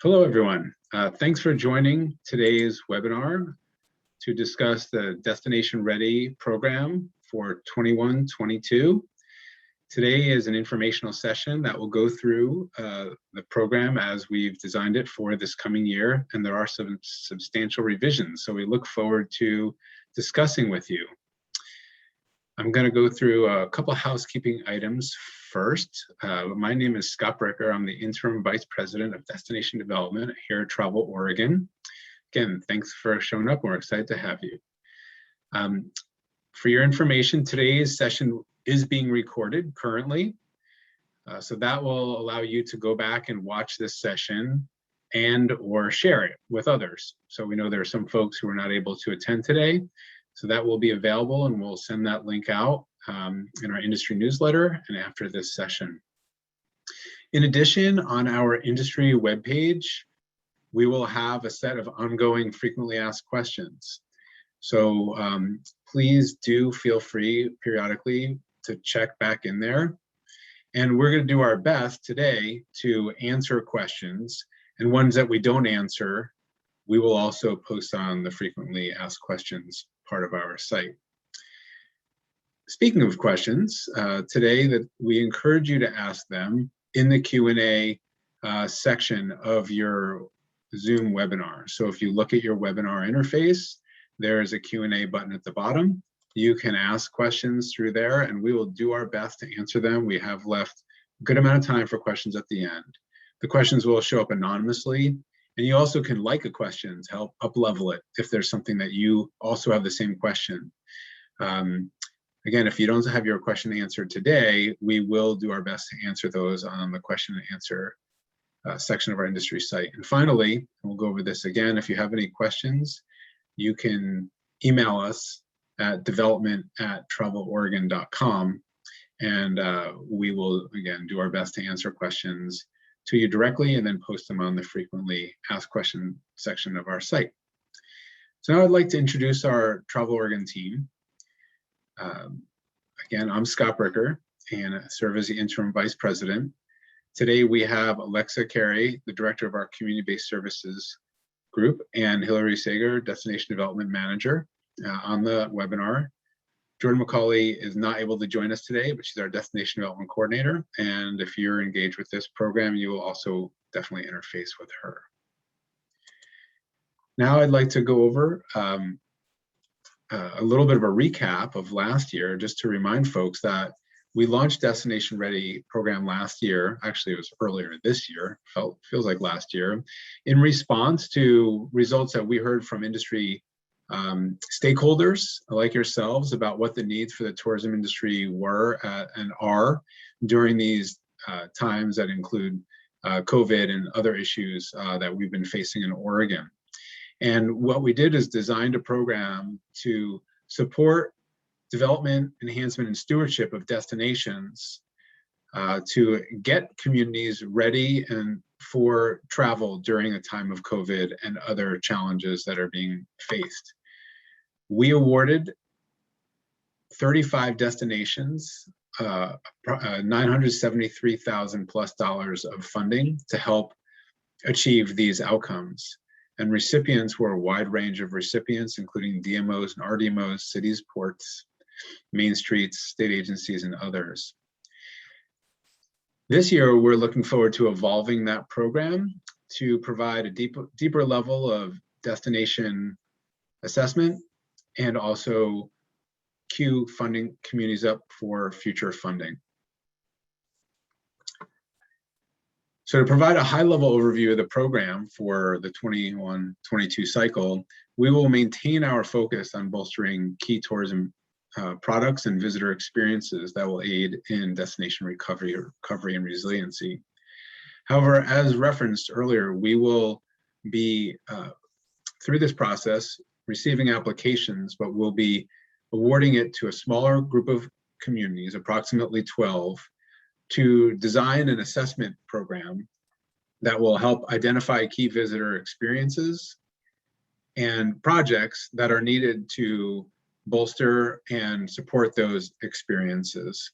Hello, everyone. Thanks for joining today's webinar to discuss the Destination Ready program for 21-22. Today is an informational session that will go through the program as we've designed it for this coming year, and there are some substantial revisions, so we look forward to discussing with you. I'm going to go through a couple housekeeping items first. My name is Scott Bricker. I'm the Interim Vice President of Destination Development here at Travel Oregon. Again, thanks for showing up. We're excited to have you. For your information, today's session is being recorded currently. So that will allow you to go back and watch this session and or share it with others. So we know there are some folks who are not able to attend today. So that will be available, and we'll send that link out in our industry newsletter and after this session. In addition, on our industry webpage, we will have a set of ongoing frequently asked questions. So please do feel free periodically to check back in there. And we're going to do our best today to answer questions, and ones that we don't answer, we will also post on the frequently asked questions part of our site. Speaking of questions, today that we encourage you to ask them in the Q&A section of your Zoom webinar. So if you look at your webinar interface, there is a Q&A button at the bottom. You can ask questions through there, and we will do our best to answer them. We have left a good amount of time for questions at the end. The questions will show up anonymously, and you also can like a question to help up-level it if there's something that you also have the same question. Again, if you don't have your question answered today, we will do our best to answer those on the question and answer section of our industry site. And finally, and we'll go over this again, if you have any questions, you can email us at development@traveloregon.com, and we will, again, do our best to answer questions to you directly and then post them on the frequently asked question section of our site. So now I'd like to introduce our Travel Oregon team. Again, I'm Scott Bricker and I serve as the Interim Vice President. Today we have Alexa Carey, the Director of our Community-Based Services Group, and Hillary Sager, Destination Development Manager, on the webinar. Jordan McCauley is not able to join us today, but she's our Destination Development Coordinator. And if you're engaged with this program, you will also definitely interface with her. Now I'd like to go over a little bit of a recap of last year, just to remind folks that we launched Destination Ready program last year. Actually, it was earlier this year, feels like last year, in response to results that we heard from industry stakeholders like yourselves about what the needs for the tourism industry were and are during these times that include COVID and other issues that we've been facing in Oregon. And what we did is designed a program to support development, enhancement, and stewardship of destinations to get communities ready and for travel during a time of COVID and other challenges that are being faced. We awarded 35 destinations, $973,000 plus of funding to help achieve these outcomes. And recipients were a wide range of recipients, including DMOs and RDMOs, cities, ports, main streets, state agencies, and others. This year, we're looking forward to evolving that program to provide a deeper level of destination assessment and also queue funding communities up for future funding. So to provide a high-level overview of the program for the 21-22 cycle, we will maintain our focus on bolstering key tourism products and visitor experiences that will aid in destination recovery and resiliency. However, as referenced earlier, we will be, through this process, receiving applications, but we'll be awarding it to a smaller group of communities, approximately 12, to design an assessment program that will help identify key visitor experiences and projects that are needed to bolster and support those experiences.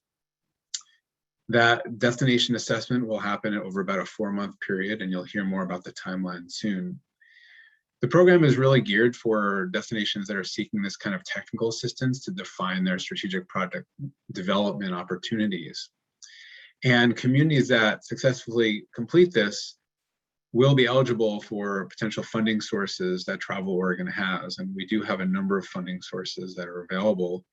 That destination assessment will happen over about a 4-month period, and you'll hear more about the timeline soon. The program is really geared for destinations that are seeking this kind of technical assistance to define their strategic project development opportunities. And communities that successfully complete this will be eligible for potential funding sources that Travel Oregon has. And we do have a number of funding sources that are available.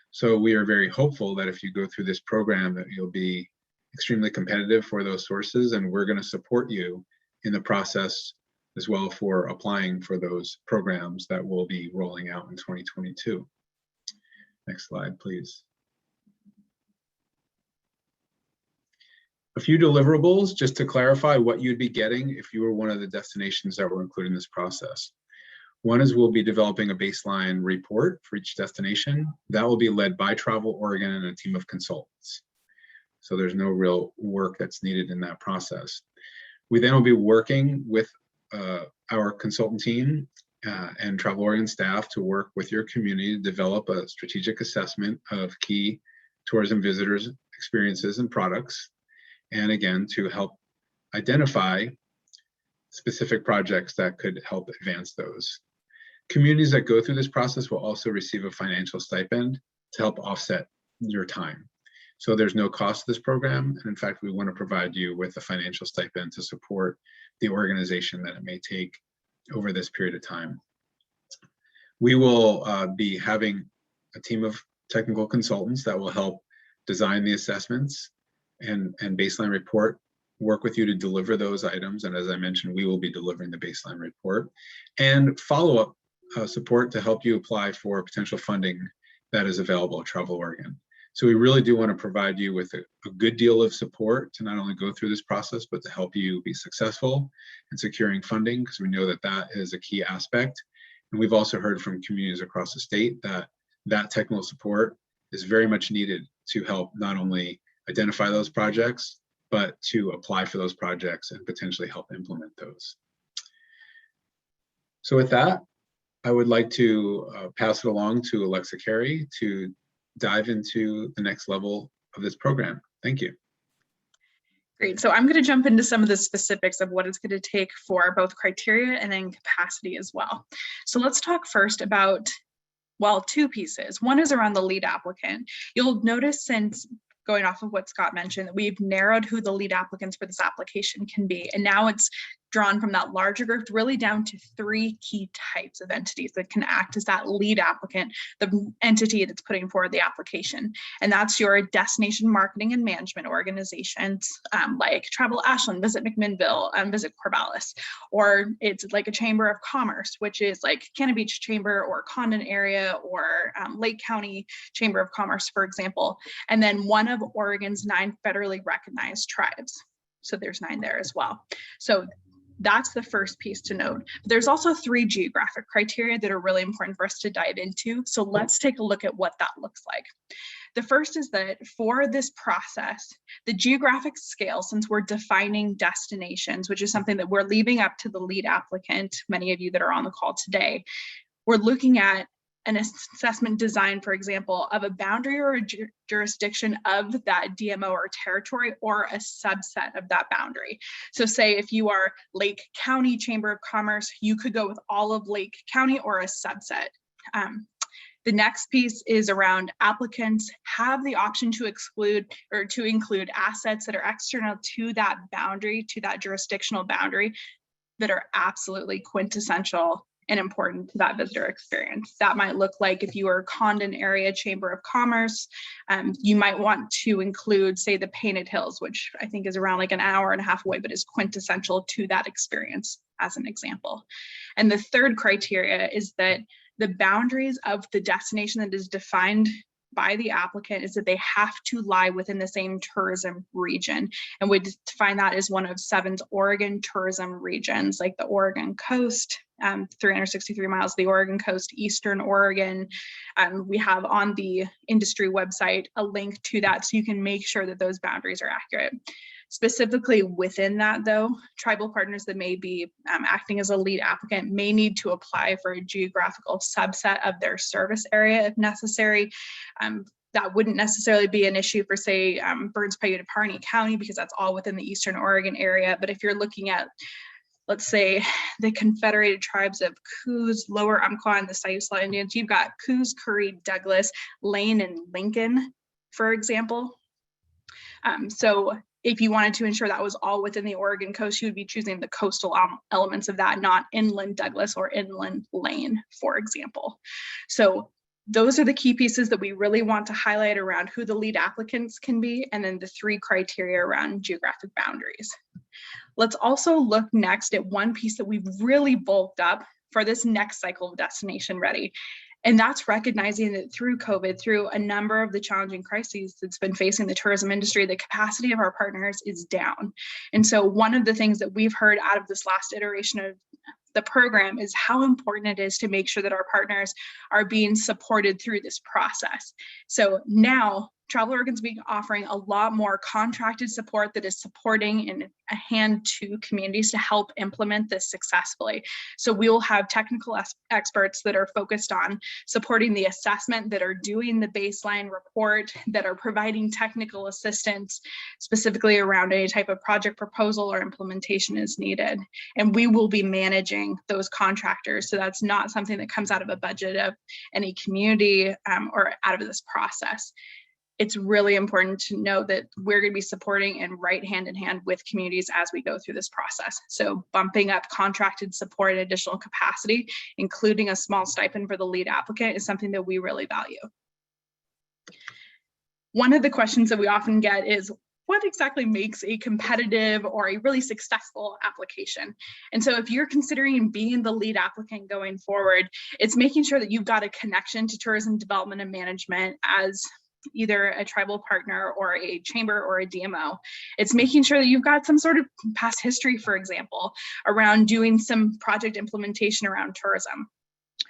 So we are very hopeful that if you go through this program, that you'll be extremely competitive for those sources, and we're going to support you in the process as well for applying for those programs that will be rolling out in 2022. Next slide, please. A few deliverables just to clarify what you'd be getting if you were one of the destinations that were included in this process. One is we'll be developing a baseline report for each destination. That will be led by Travel Oregon and a team of consultants. So there's no real work that's needed in that process. We then will be working with our consultant team and Travel Oregon staff to work with your community to develop a strategic assessment of key tourism visitors, experiences, and products. And again, to help identify specific projects that could help advance those. Communities that go through this process will also receive a financial stipend to help offset your time. So there's no cost to this program. And in fact, we want to provide you with a financial stipend to support the organization that it may take over this period of time. We will be having a team of technical consultants that will help design the assessments and baseline report, work with you to deliver those items. And as I mentioned, we will be delivering the baseline report and follow-up support to help you apply for potential funding that is available at Travel Oregon. So we really do want to provide you with a good deal of support to not only go through this process, but to help you be successful in securing funding, because we know that that is a key aspect. And we've also heard from communities across the state that that technical support is very much needed to help not only identify those projects, but to apply for those projects and potentially help implement those. So with that, I would like to pass it along to Alexa Carey to dive into the next level of this program. Thank you. Great. So I'm going to jump into some of the specifics of what it's going to take for both criteria and then capacity as well. So let's talk first about, well, two pieces. One is around the lead applicant. You'll notice, since going off of what Scott mentioned, that we've narrowed who the lead applicants for this application can be. And now it's drawn from that larger group really down to 3 key types of entities that can act as that lead applicant, the entity that's putting forward the application. And that's your destination marketing and management organizations like Travel Ashland, Visit McMinnville, Visit Corvallis, or it's like a chamber of commerce, which is like Cannon Beach Chamber or Condon area or Lake County Chamber of Commerce, for example. And then one of Oregon's 9 federally recognized tribes. So there's 9 there as well. So that's the first piece to note. But there's also 3 geographic criteria that are really important for us to dive into. So let's take a look at what that looks like. The first is that for this process, the geographic scale, since we're defining destinations, which is something that we're leaving up to the lead applicant, many of you that are on the call today, we're looking at an assessment design, for example, of a boundary or a jurisdiction of that DMO or territory, or a subset of that boundary. So say if you are Lake County Chamber of Commerce, you could go with all of Lake County or a subset. The next piece is around applicants have the option to exclude or to include assets that are external to that boundary, to that jurisdictional boundary, that are absolutely quintessential and important to that visitor experience. That might look like, if you are Condon Area Chamber of Commerce, you might want to include, say, the Painted Hills, which I think is around like an hour and a half away, but is quintessential to that experience, as an example. And the third criteria is that the boundaries of the destination that is defined by the applicant is that they have to lie within the same tourism region. And we define that as one of 7 Oregon tourism regions, like the Oregon coast, 363 miles of the Oregon coast, Eastern Oregon. We have on the industry website a link to that, so you can make sure that those boundaries are accurate. Specifically within that, though, tribal partners that may be acting as a lead applicant may need to apply for a geographical subset of their service area if necessary. that wouldn't necessarily be an issue for, say, Burns Paiute Pawnee County, because that's all within the Eastern Oregon area. But if you're looking at, let's say, the Confederated Tribes of Coos, Lower Umpqua, and the Siuslaw Indians, you've got Coos, Curry, Douglas, Lane, and Lincoln, for example. So if you wanted to ensure that was all within the Oregon coast, you would be choosing the coastal elements of that, not inland Douglas or inland Lane, for example. So those are the key pieces that we really want to highlight around who the lead applicants can be, and then the 3 criteria around geographic boundaries. Let's also look next at one piece that we've really bulked up for this next cycle of Destination Ready. And that's recognizing that through COVID, through a number of the challenging crises that's been facing the tourism industry, the capacity of our partners is down. And so one of the things that we've heard out of this last iteration of the program is how important it is to make sure that our partners are being supported through this process. So now Travel Oregon's been offering a lot more contracted support that is supporting in a hand to communities to help implement this successfully. So we will have technical experts that are focused on supporting the assessment, that are doing the baseline report, that are providing technical assistance specifically around any type of project proposal or implementation is needed. And we will be managing those contractors. So that's not something that comes out of a budget of any community or out of this process. It's really important to know that we're going to be supporting and right hand in hand with communities as we go through this process. So bumping up contracted support and additional capacity, including a small stipend for the lead applicant, is something that we really value. One of the questions that we often get is, what exactly makes a competitive or a really successful application? And so if you're considering being the lead applicant going forward, it's making sure that you've got a connection to tourism development and management as either a tribal partner or a chamber or a DMO. It's making sure that you've got some sort of past history, for example, around doing some project implementation around tourism.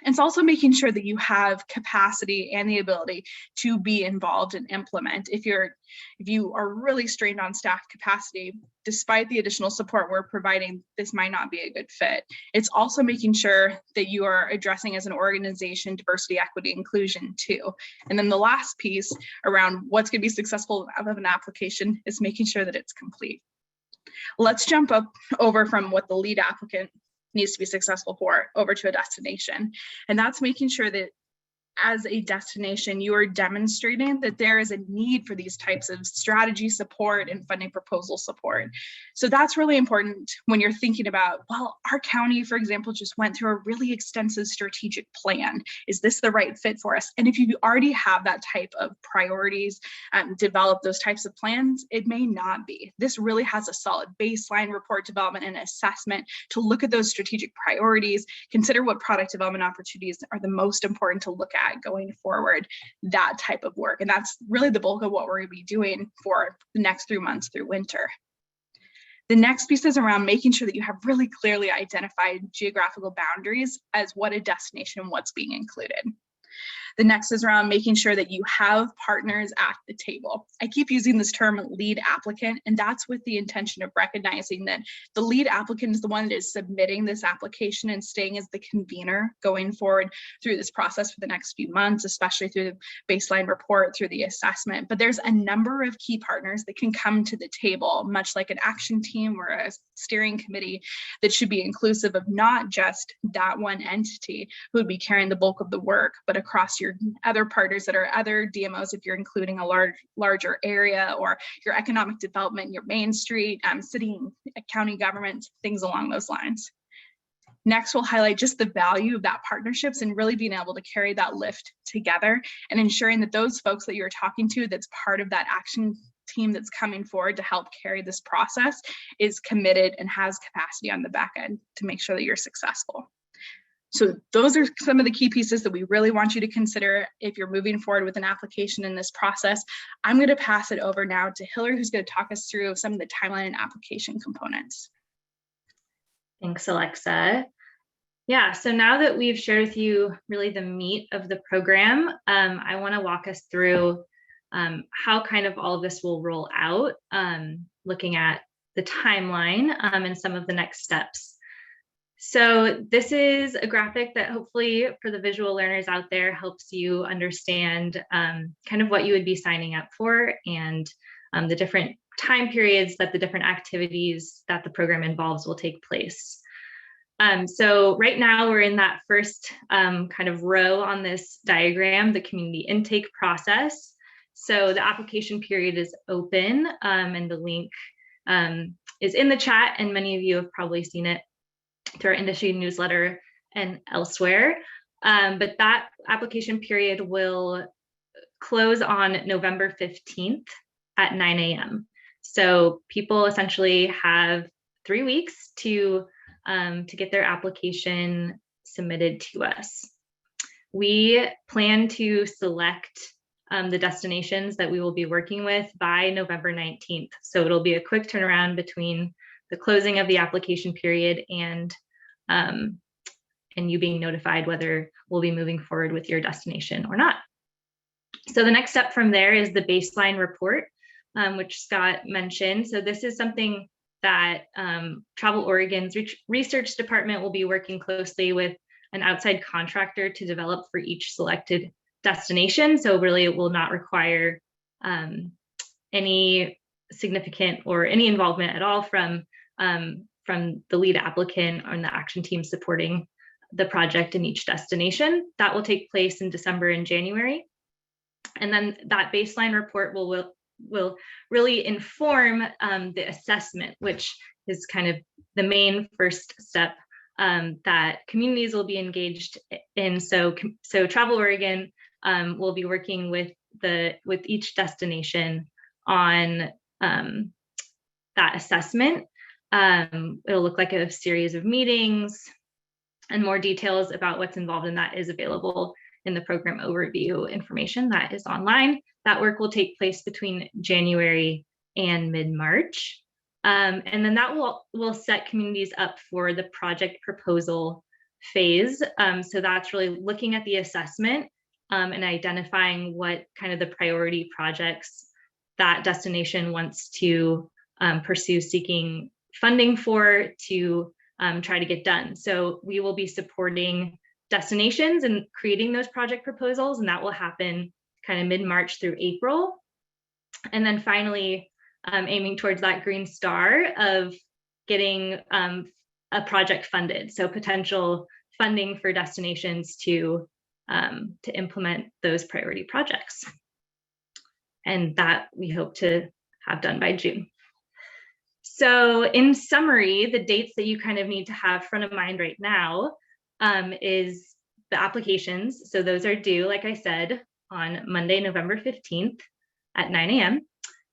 It's also making sure that you have capacity and the ability to be involved and implement. If you are really strained on staff capacity, despite the additional support we're providing, this might not be a good fit. It's also making sure that you are addressing as an organization diversity, equity, inclusion too. And then the last piece around what's going to be successful out of an application is making sure that it's complete. Let's jump up over from what the lead applicant needs to be successful for over to a destination. And that's making sure that as a destination, you are demonstrating that there is a need for these types of strategy support and funding proposal support. So that's really important when you're thinking about, well, our county, for example, just went through a really extensive strategic plan. Is this the right fit for us? And if you already have that type of priorities, develop those types of plans, it may not be. This really has a solid baseline report development and assessment to look at those strategic priorities, consider what product development opportunities are the most important to look at going forward, that type of work. And that's really the bulk of what we're going to be doing for the next 3 months through winter. The next piece is around making sure that you have really clearly identified geographical boundaries as what a destination and what's being included. The next is around making sure that you have partners at the table. I keep using this term lead applicant, and that's with the intention of recognizing that the lead applicant is the one that is submitting this application and staying as the convener going forward through this process for the next few months, especially through the baseline report, through the assessment. But there's a number of key partners that can come to the table, much like an action team or a steering committee, that should be inclusive of not just that one entity who would be carrying the bulk of the work, but across your other partners that are other DMOs, if you're including a larger area, or your economic development, your Main Street, city and county governments, things along those lines. Next, we'll highlight just the value of that partnerships and really being able to carry that lift together and ensuring that those folks that you're talking to that's part of that action team that's coming forward to help carry this process is committed and has capacity on the back end to make sure that you're successful. So those are some of the key pieces that we really want you to consider if you're moving forward with an application in this process. I'm going to pass it over now to Hillary, who's going to talk us through some of the timeline and application components. Thanks, Alexa. Yeah, so now that we've shared with you really the meat of the program, I want to walk us through how kind of all of this will roll out, looking at the timeline and some of the next steps. So this is a graphic that hopefully for the visual learners out there helps you understand kind of what you would be signing up for and the different time periods that the different activities that the program involves will take place. So right now we're in that first kind of row on this diagram, the community intake process. So the application period is open and the link is in the chat, and many of you have probably seen it through our industry newsletter and elsewhere. But that application period will close on November 15th at 9 a.m. So people essentially have 3 weeks to get their application submitted to us. We plan to select the destinations that we will be working with by November 19th. So it'll be a quick turnaround between the closing of the application period and you being notified whether we'll be moving forward with your destination or not. So the next step from there is the baseline report, which Scott mentioned. So this is something that Travel Oregon's research department will be working closely with an outside contractor to develop for each selected destination. So really it will not require any significant or any involvement at all from the lead applicant or the action team supporting the project in each destination. That will take place in December and January. And then that baseline report will really inform the assessment, which is kind of the main first step that communities will be engaged in. So Travel Oregon will be working with each destination on that assessment. It'll look like a series of meetings, and more details about what's involved in that is available in the program overview information that is online. That work will take place between January and mid-March. And then that will set communities up for the project proposal phase. So that's really looking at the assessment and identifying what kind of the priority projects that destination wants to pursue seeking funding for to try to get done. So we will be supporting destinations and creating those project proposals, and that will happen kind of mid-March through April. And then finally, aiming towards that green star of getting a project funded. So potential funding for destinations to implement those priority projects. And that we hope to have done by June. So in summary, the dates that you kind of need to have front of mind right now is the applications. So those are due, like I said, on Monday, November 15th at 9 a.m.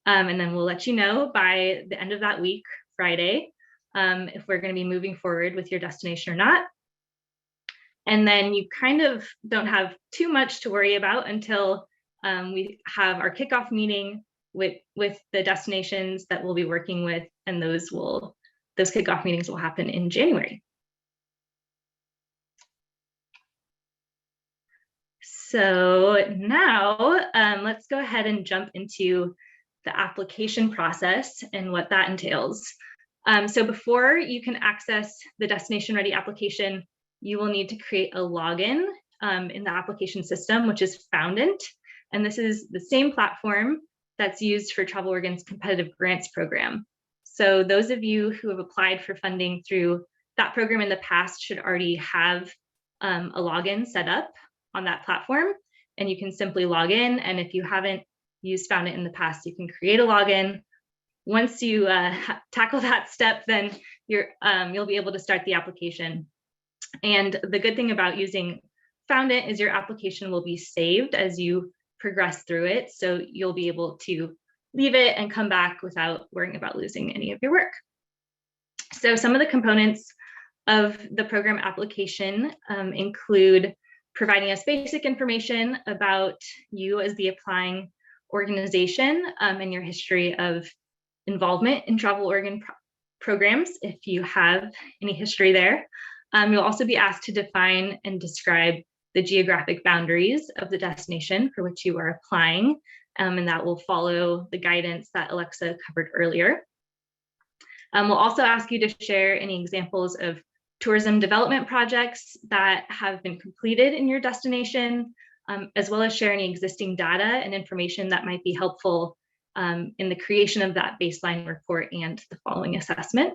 And then we'll let you know by the end of that week, Friday, if we're going to be moving forward with your destination or not. And then you kind of don't have too much to worry about until we have our kickoff meeting with the destinations that we'll be working with, and those kickoff meetings will happen in January. So now let's go ahead and jump into the application process and what that entails. So before you can access the Destination Ready application, you will need to create a login in the application system, which is Foundant. And this is the same platform that's used for Travel Oregon's competitive grants program. So those of you who have applied for funding through that program in the past should already have a login set up on that platform, and you can simply log in. And if you haven't used Foundant in the past, you can create a login. Once you tackle that step, then you'll be able to start the application. And the good thing about using Foundant is your application will be saved as you progress through it. So you'll be able to leave it and come back without worrying about losing any of your work. So some of the components of the program application include providing us basic information about you as the applying organization and your history of involvement in Travel Oregon programs, if you have any history there. You'll also be asked to define and describe the geographic boundaries of the destination for which you are applying, and that will follow the guidance that Alexa covered earlier. We'll also ask you to share any examples of tourism development projects that have been completed in your destination, as well as share any existing data and information that might be helpful in the creation of that baseline report and the following assessment.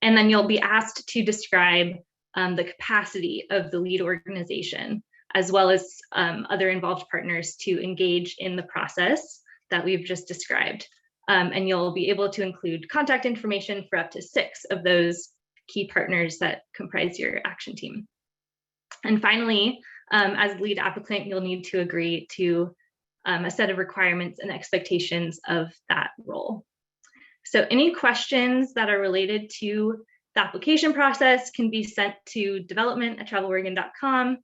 And then you'll be asked to describe the capacity of the lead organization, as well as other involved partners to engage in the process that we've just described. And you'll be able to include contact information for up to 6 of those key partners that comprise your action team. And finally, as lead applicant, you'll need to agree to a set of requirements and expectations of that role. So any questions that are related to the application process can be sent to development@traveloregon.com,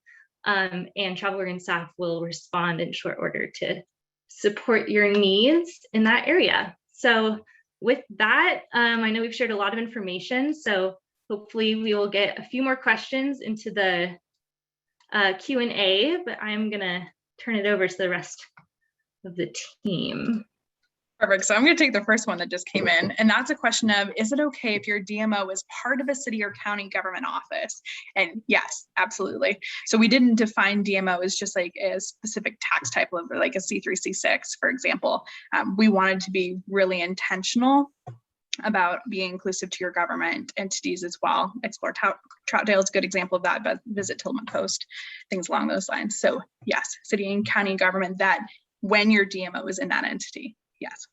and Travel Oregon staff will respond in short order to support your needs in that area. So with that, I know we've shared a lot of information, so hopefully we will get a few more questions into the Q&A, but I'm gonna turn it over to the rest of the team. Perfect. So I'm going to take the first one that just came in, and that's a question of, is it okay if your DMO is part of a city or county government office? And yes, absolutely. So we didn't define DMO as just like a specific tax type of like a C3, C6, for example. We wanted to be really intentional about being inclusive to your government entities as well. Explore Troutdale is a good example of that, but visit Tillamook Coast, things along those lines. So yes, city and county government, that when your DMO is in that entity. Yes.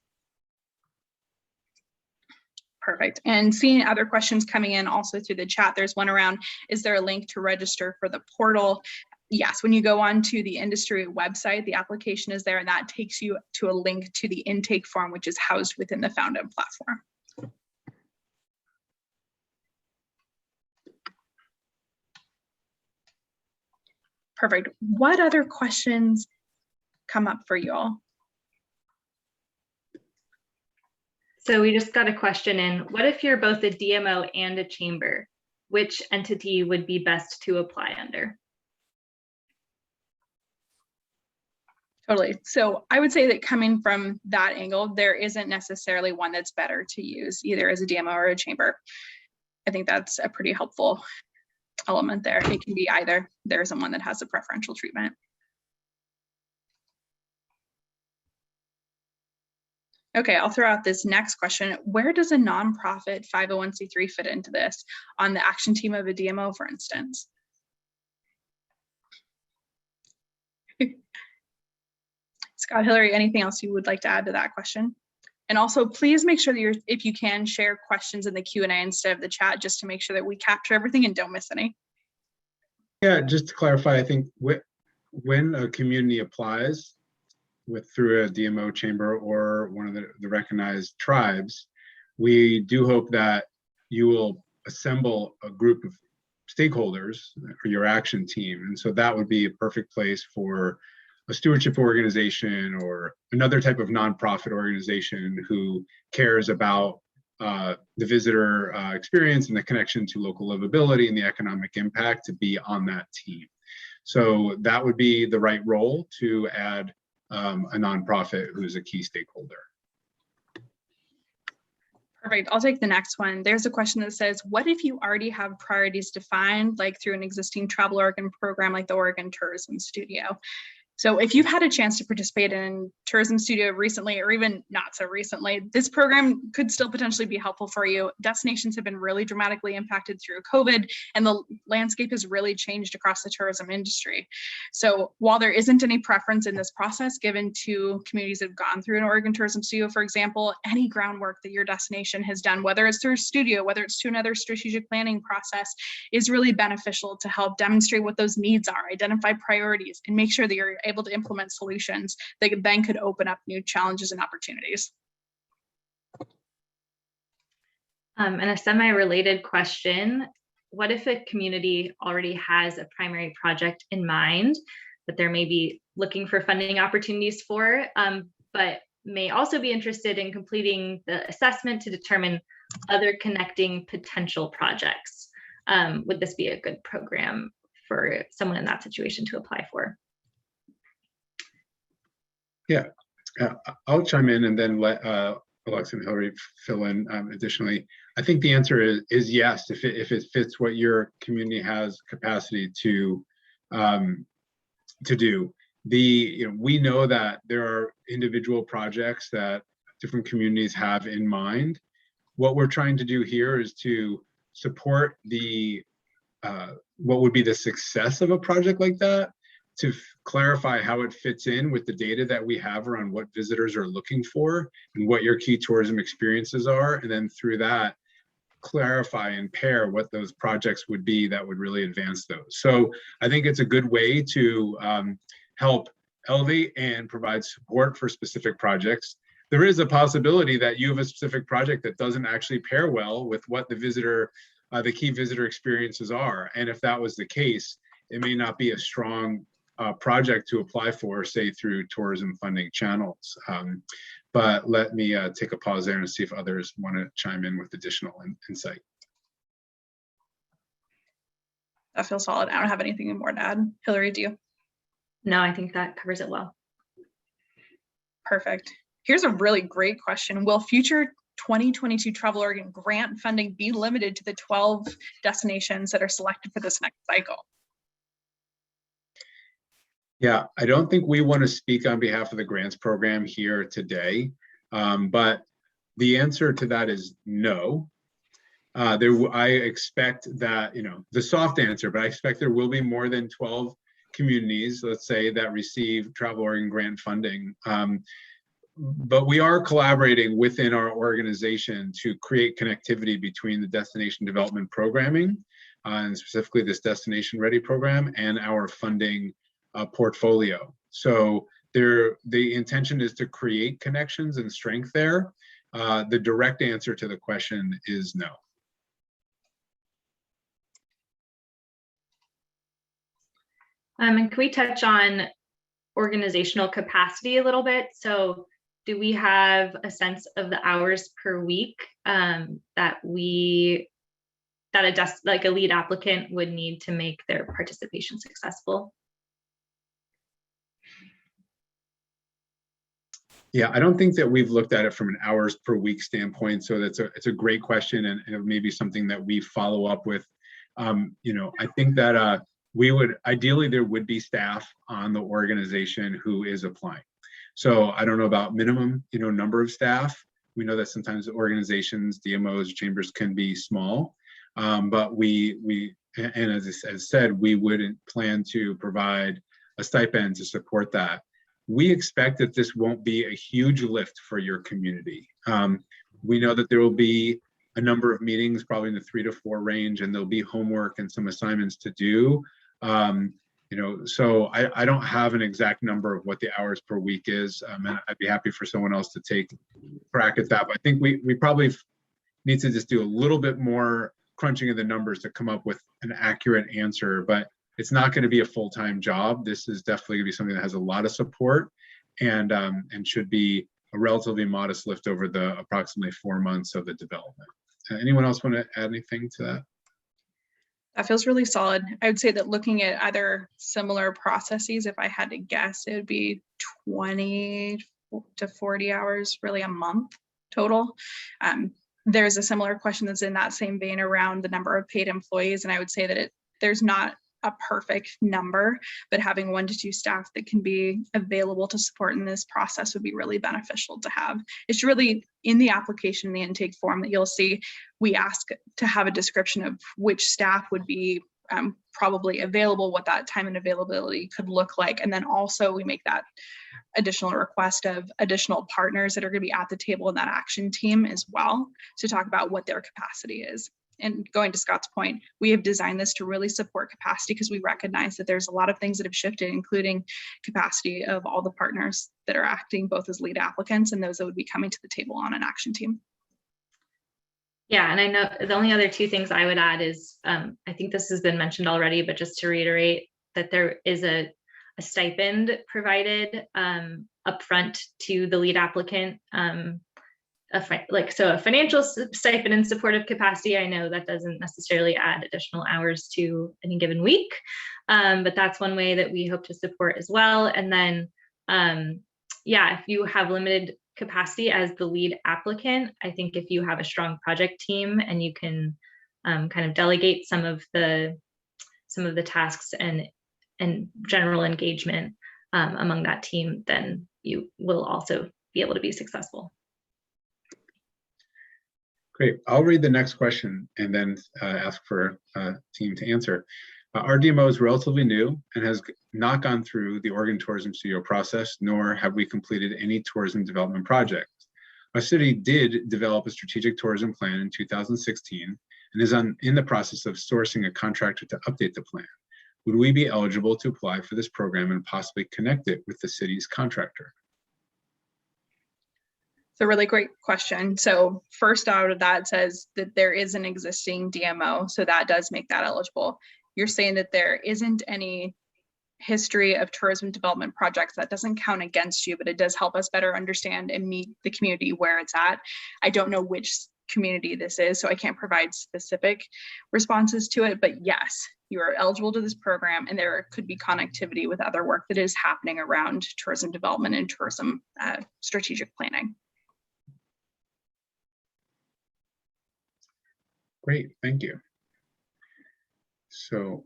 Perfect. And seeing other questions coming in also through the chat, there's one around, is there a link to register for the portal? Yes, when you go on to the industry website, the application is there, and that takes you to a link to the intake form, which is housed within the Found-In platform. Perfect. What other questions come up for you all? So we just got a question in, what if you're both a DMO and a chamber? Which entity would be best to apply under? Totally. So I would say that coming from that angle, there isn't necessarily one that's better to use either as a DMO or a chamber. I think that's a pretty helpful element there. It can be either. There isn't one that has a preferential treatment. Okay, I'll throw out this next question. Where does a nonprofit 501c3 fit into this on the action team of a DMO, for instance? Scott, Hillary, anything else you would like to add to that question? And also, please make sure that if you can, share questions in the Q&A instead of the chat, just to make sure that we capture everything and don't miss any. Yeah, just to clarify, I think when a community applies through a DMO chamber or one of the recognized tribes, we do hope that you will assemble a group of stakeholders for your action team. And so that would be a perfect place for a stewardship organization or another type of nonprofit organization who cares about the visitor experience and the connection to local livability and the economic impact to be on that team. So that would be the right role to add a nonprofit who's a key stakeholder. Perfect. I'll take the next one. There's a question that says, what if you already have priorities defined, like through an existing Travel Oregon program like the Oregon Tourism Studio? So if you've had a chance to participate in Tourism Studio recently, or even not so recently, this program could still potentially be helpful for you. Destinations have been really dramatically impacted through COVID, and the landscape has really changed across the tourism industry. So while there isn't any preference in this process given to communities that have gone through an Oregon Tourism Studio, for example, any groundwork that your destination has done, whether it's through a studio, whether it's to another strategic planning process, is really beneficial to help demonstrate what those needs are, identify priorities, and make sure that you're able to implement solutions that then could open up new challenges and opportunities. And a semi-related question, what if a community already has a primary project in mind that they're maybe looking for funding opportunities for, but may also be interested in completing the assessment to determine other connecting potential projects? Would this be a good program for someone in that situation to apply for? Yeah, I'll chime in and then let Alexa and Hillary fill in additionally. I think the answer is yes, if it fits what your community has capacity to do. We know that there are individual projects that different communities have in mind. What we're trying to do here is to support what would be the success of a project like that, to clarify how it fits in with the data that we have around what visitors are looking for and what your key tourism experiences are. And then through that, clarify and pair what those projects would be that would really advance those. So I think it's a good way to help elevate and provide support for specific projects. There is a possibility that you have a specific project that doesn't actually pair well with what the key visitor experiences are. And if that was the case, it may not be a strong project to apply for, say, through tourism funding channels. But let me take a pause there and see if others want to chime in with additional insight. That feels solid. I don't have anything more to add. Hillary, do you? No, I think that covers it well. Perfect. Here's a really great question. Will future 2022 Travel Oregon grant funding be limited to the 12 destinations that are selected for this next cycle? Yeah, I don't think we want to speak on behalf of the grants program here today, but the answer to that is no. I expect that, the soft answer, but I expect there will be more than 12 communities, let's say, that receive Travel Oregon grant funding. But we are collaborating within our organization to create connectivity between the destination development programming, and specifically this Destination Ready program, and our funding portfolio. So the intention is to create connections and strength there. The direct answer to the question is no. And can we touch on organizational capacity a little bit? So do we have a sense of the hours per week that a lead applicant would need to make their participation successful? Yeah, I don't think that we've looked at it from an hours per week standpoint. So it's a great question, and it may be something that we follow up with. I think that ideally there would be staff on the organization who is applying. So I don't know about minimum, number of staff. We know that sometimes organizations, DMOs, chambers can be small, but as I said, we wouldn't plan to provide a stipend to support that. We expect that this won't be a huge lift for your community. We know that there will be a number of meetings, probably in the 3 to 4 range, and there'll be homework and some assignments to do. So I don't have an exact number of what the hours per week is. And I'd be happy for someone else to take a crack at that. But I think we probably need to just do a little bit more crunching of the numbers to come up with an accurate answer. But it's not going to be a full-time job. This is definitely going to be something that has a lot of support and should be a relatively modest lift over the approximately 4 months of the development. Anyone else want to add anything to that? That feels really solid. I would say that looking at other similar processes, if I had to guess, it would be 20 to 40 hours really a month total. There's a similar question that's in that same vein around the number of paid employees. And I would say that there's not a perfect number, but having 1 to 2 staff that can be available to support in this process would be really beneficial to have. It's really in the application, the intake form that you'll see, we ask to have a description of which staff would be probably available, what that time and availability could look like. And then also we make that additional request of additional partners that are going to be at the table in that action team as well to talk about what their capacity is. And going to Scott's point, we have designed this to really support capacity because we recognize that there's a lot of things that have shifted, including capacity of all the partners that are acting both as lead applicants and those that would be coming to the table on an action team. Yeah, and I know the only other 2 things I would add is, I think this has been mentioned already, but just to reiterate that there is a stipend provided upfront to the lead applicant. A financial stipend in support of capacity. I know that doesn't necessarily add additional hours to any given week, but that's one way that we hope to support as well. And then, if you have limited capacity as the lead applicant. I think if you have a strong project team and you can kind of delegate some of the tasks and general engagement among that team, then you will also be able to be successful. Great. I'll read the next question and then ask for a team to answer. Our DMO is relatively new and has not gone through the Oregon Tourism Studio process, nor have we completed any tourism development projects. Our city did develop a strategic tourism plan in 2016 and is in the process of sourcing a contractor to update the plan. Would we be eligible to apply for this program and possibly connect it with the city's contractor? It's a really great question. So first out of that says that there is an existing DMO, so that does make that eligible. You're saying that there isn't any history of tourism development projects. That doesn't count against you, but it does help us better understand and meet the community where it's at. I don't know which community this is, so I can't provide specific responses to it, but yes, you are eligible to this program, and there could be connectivity with other work that is happening around tourism development and tourism strategic planning. Great, thank you. So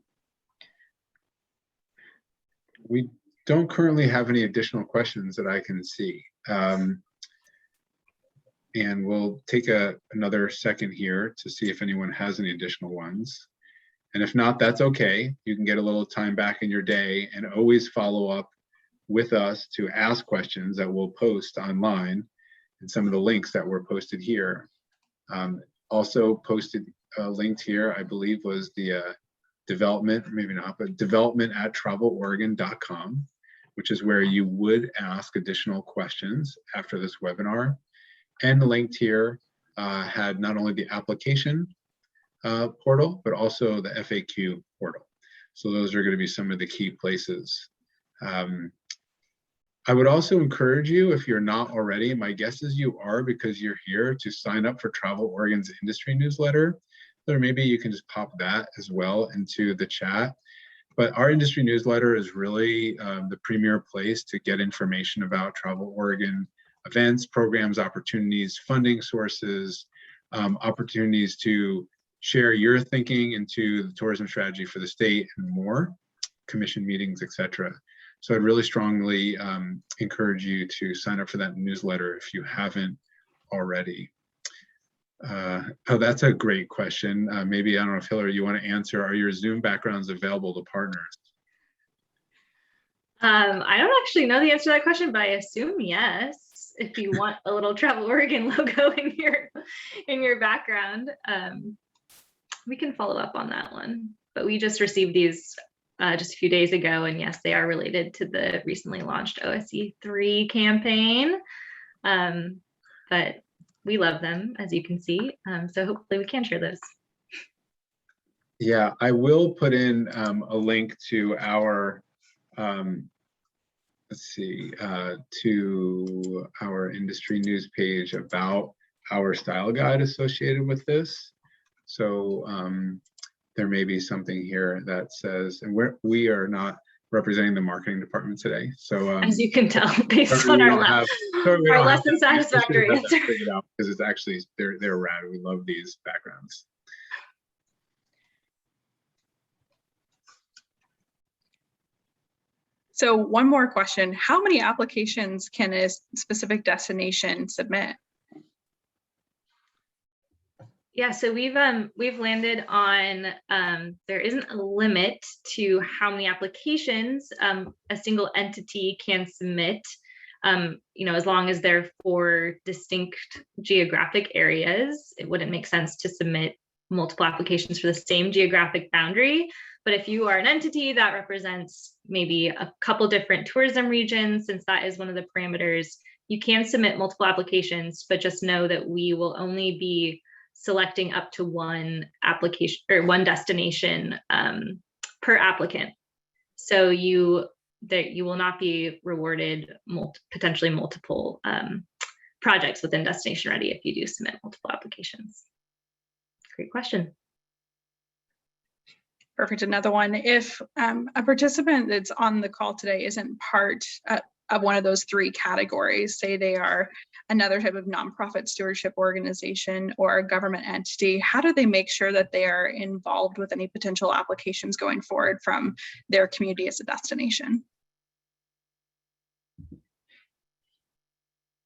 we don't currently have any additional questions that I can see. And we'll take another second here to see if anyone has any additional ones. And if not, that's okay. You can get a little time back in your day and always follow up with us to ask questions that we'll post online, and some of the links that were posted here. Also posted, linked here, I believe, was the development, maybe not, but development@traveloregon.com, which is where you would ask additional questions after this webinar. And linked here had not only the application portal, but also the FAQ portal. So those are going to be some of the key places. I would also encourage you, if you're not already, my guess is you are because you're here, to sign up for Travel Oregon's industry newsletter. Or maybe you can just pop that as well into the chat. But our industry newsletter is really the premier place to get information about Travel Oregon events, programs, opportunities, funding sources, opportunities to share your thinking into the tourism strategy for the state and more, commission meetings, etc. So I'd really strongly encourage you to sign up for that newsletter if you haven't already. Oh, that's a great question. Maybe, I don't know if Hillary, you want to answer, are your Zoom backgrounds available to partners? I don't actually know the answer to that question, but I assume yes. If you want a little Travel Oregon logo in your background, we can follow up on that one. But we just received these just a few days ago, and yes, they are related to the recently launched OSE 3 campaign. But we love them, as you can see. So hopefully we can share those. Yeah, I will put in a link to our let's see, to our industry news page about our style guide associated with this. So there may be something here that says, and we are not representing the marketing department today. So as you can tell, based on our less than satisfactory answer. Because it's actually, they're rad. We love these backgrounds. So one more question, how many applications can a specific destination submit? Yeah, so we've landed on, there isn't a limit to how many applications a single entity can submit, as long as they're for distinct geographic areas. It wouldn't make sense to submit multiple applications for the same geographic boundary. But if you are an entity that represents maybe a couple different tourism regions, since that is one of the parameters, you can submit multiple applications, but just know that we will only be selecting up to one application or one destination per applicant. So you will not be rewarded potentially multiple projects within Destination Ready if you do submit multiple applications. Great question. Perfect. Another one. If a participant that's on the call today isn't part of one of those three categories, say they are another type of nonprofit stewardship organization or a government entity, how do they make sure that they are involved with any potential applications going forward from their community as a destination?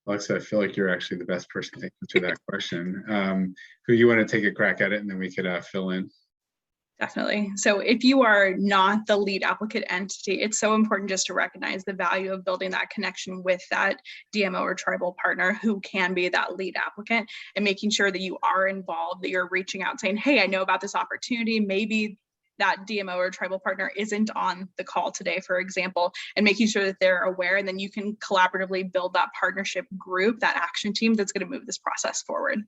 Alexa, I feel like you're actually the best person to answer that question. Who you want to take a crack at it, and then we could fill in. Definitely. So if you are not the lead applicant entity, it's so important just to recognize the value of building that connection with that DMO or tribal partner who can be that lead applicant, and making sure that you are involved, that you're reaching out saying, hey, I know about this opportunity. Maybe that DMO or tribal partner isn't on the call today, for example, and making sure that they're aware, and then you can collaboratively build that partnership group, that action team that's going to move this process forward.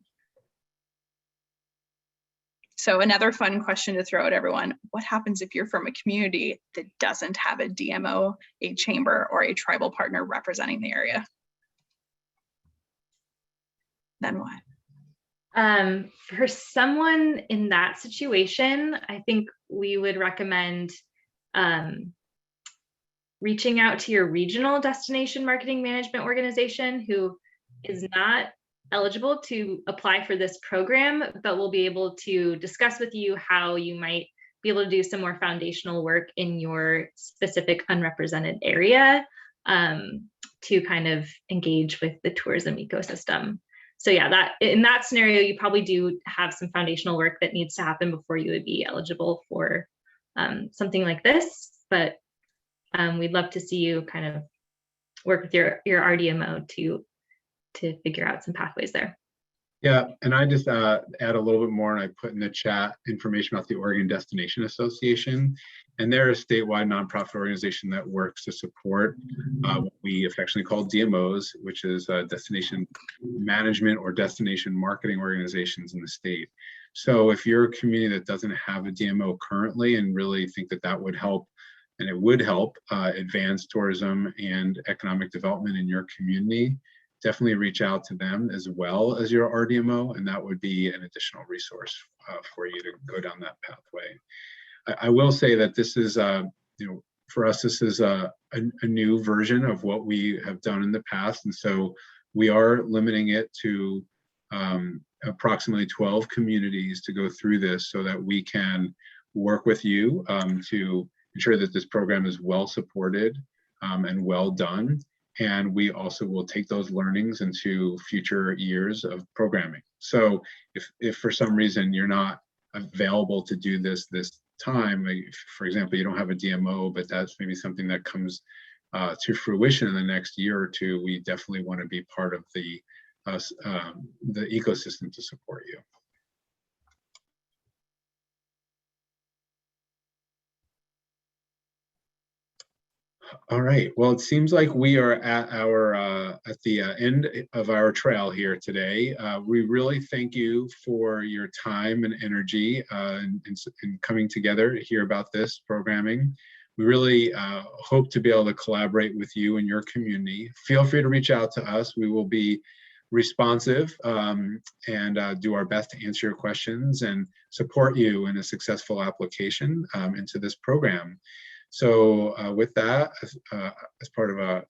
So another fun question to throw at everyone: what happens if you're from a community that doesn't have a DMO, a chamber, or a tribal partner representing the area? Then what? For someone in that situation, I think we would recommend reaching out to your regional destination marketing management organization, who is not eligible to apply for this program, but will be able to discuss with you how you might be able to do some more foundational work in your specific unrepresented area to kind of engage with the tourism ecosystem. So yeah, that in that scenario, you probably do have some foundational work that needs to happen before you would be eligible for something like this. But we'd love to see you kind of work with your RDMO to figure out some pathways there. Yeah, and I just add a little bit more, and I put in the chat information about the Oregon Destination Association, and they're a statewide nonprofit organization that works to support what we affectionately call DMOs, which is destination management or destination marketing organizations in the state. So if you're a community that doesn't have a DMO currently and really think that that would help, and it would help advance tourism and economic development in your community, definitely reach out to them as well as your RDMO, and that would be an additional resource for you to go down that pathway. I will say that this is, for us, this is a new version of what we have done in the past, and so we are limiting it to approximately 12 communities to go through this, so that we can work with you to ensure that this program is well supported and well done. And we also will take those learnings into future years of programming. So if for some reason you're not available to do this time, like for example, you don't have a DMO, but that's maybe something that comes to fruition in the next year or two, we definitely want to be part of the ecosystem to support you. All right. Well, it seems like we are at the end of our trail here today. We really thank you for your time and energy in coming together to hear about this programming. We really hope to be able to collaborate with you and your community. Feel free to reach out to us. We will be responsive and do our best to answer your questions and support you in a successful application into this program. So with that, as part of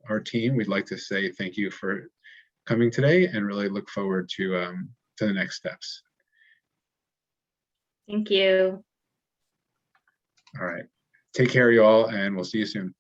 our team, we'd like to say thank you for coming today and really look forward to the next steps. Thank you. All right. Take care, y'all, and we'll see you soon.